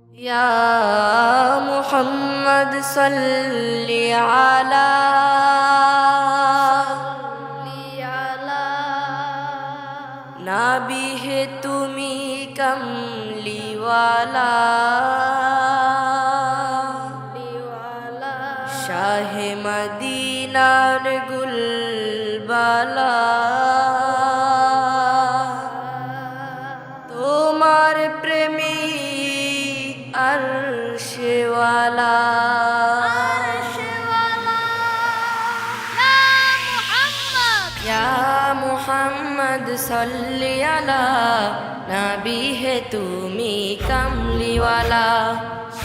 ইয়া মুহাম্মদ সাল্লি আলা নবী হে তুমি কমলিওয়ালা শাহে মদিনার গুলবালা তোমার প্রেমী আরশেওয়ালা মুহাম্মদ সাল্লি আলা নবী হে তুমি কমলিওয়ালা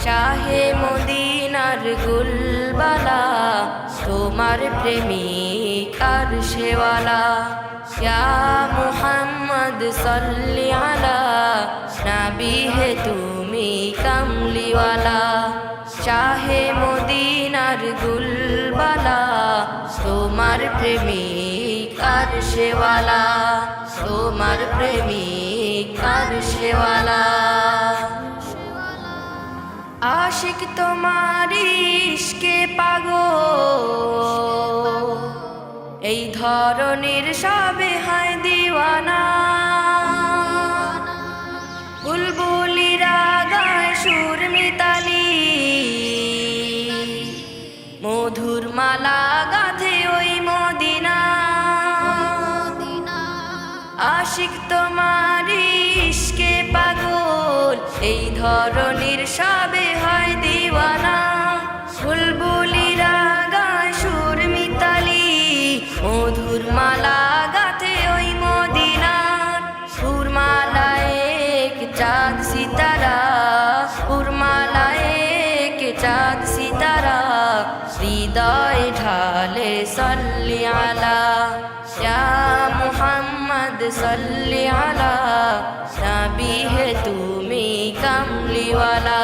শাহে মদিনার গুলবালা তোমার প্রেমিক আরশেওয়ালা ইয়া মুহাম্মদ সাল্লি আলা নবী হে তুমি কমলিওয়ালা শাহে মদিনার গুলবালা তোমার প্রেমিক আরশেওয়ালা তোমার প্রেমিক আরশেওয়ালা আশিক তোমার ইশকে পাগল এই ধরনের সবে হয় দিওয়ানা বুলবুলিরা গায় সুর মিতালি মধুর মালা গাঁথে ওই মদিনা আশিক তোমার ইশকে পাগল এই ধরনের সবে হয় দিওয়ানা বুলবুলিরা গায় সুর মিতালি মধুর মালা গাঁথে ওই মদিনা সুরমালায় এক চাঁদ সিতারা সুরমালায় এক চাঁদ সিতারা হৃদয় ঢালে সাল্লি আলা ইয়া মুহাম্মদ সাল্লি আলা নবী হে তুমি কমলিওয়ালা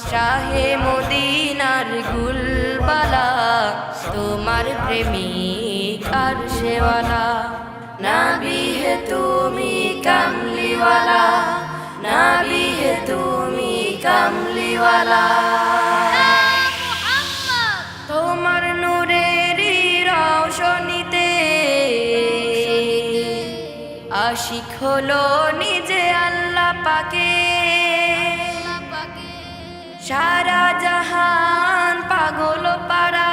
শাহে মদিনার গুলবালা তোমার প্রেমিক আরশেওয়ালা নবী হে তুমি কমলিওয়ালা নবী হে তুমি কমলিওয়ালা তোমার নূরের রওশনীতে আশিক হলো নিজে আল্লাহ পাকে সারা জাহান পাগল পারা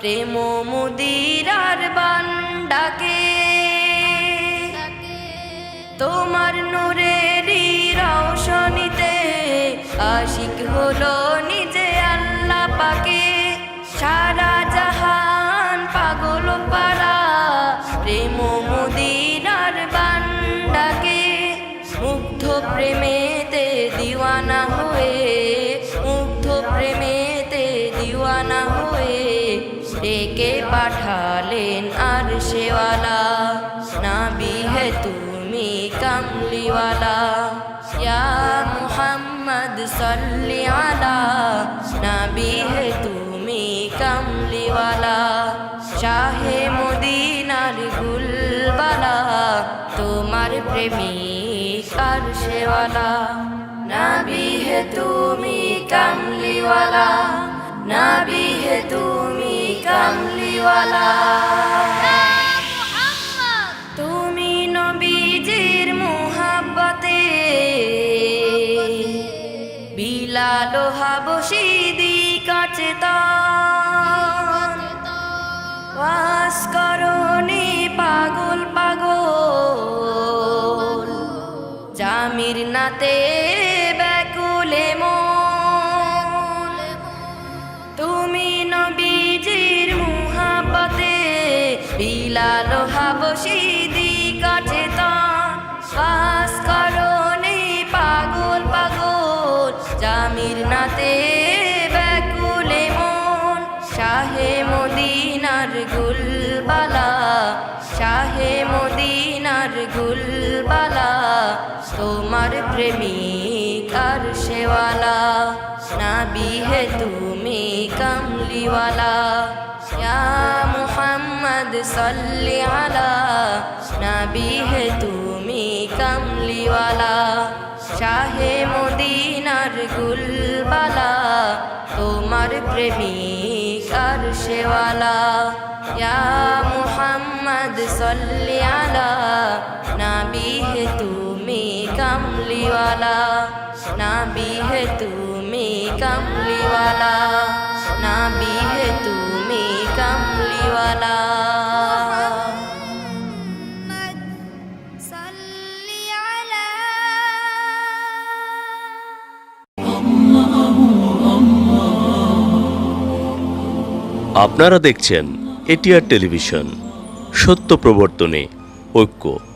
প্রেম মুদিরার বান্ডাকে তোমার নূরের রওশনীতে আশিক হলো নিজে আল্লাহ পাকে সারা জাহান পাগল পারা প্রেম মুদিরার বান্ডাকে মুগ্ধ প্রেমেতে দিওয়ানা হয়ে মুগ্ধ প্রেমেতে দিওয়ানা হয়ে ডেকে পাঠালেন আরশেওয়ালা নবী হে তুমি কমলিওয়ালা ইয়া মুহাম্মদ সাল্লি আলা নবী হে তুমি কমলিওয়ালা শাহে মদিনার গুলবালা তোমার প্রেমিক আরশেওয়ালা নবী হে তুমি কমলিওয়ালা নবী হে তুমি কমলিওয়ালা তুমি নবীজির মুহাব্বতে বিলাল হাবশী কাছে ওয়াস করনি পাগল পাগল জামির নাতে ব্যাকুলে মন তুমি নবীজির মুহাব্বতে বিলাল হাবশী কাছে ওয়াস করনি পাগল পাগল জামির নাতে ব্যাকুলে মন শাহে মদিনার গুলবালা শাহে মদিনার গুলবালা তোমার প্রেমিক আরশেওয়ালা নবী হে তুমি কমলিওয়ালা ইয়া মুহাম্মদ সাল্লি আলা নবী হে তুমি কমলিওয়ালা গুলবালা তোমার প্রেমিক আরশেওয়ালা ইয়া মুহাম্মদ সাল্লি আলা নবী হে তুমি কামলিওয়ালা নবী হে তুমি কামলিওয়ালা নবী হে তুমি কামলিওয়ালা আপনারা দেখছেন এটিআর টেলিভিশন, সত্য প্রবর্তনে ঐক্য।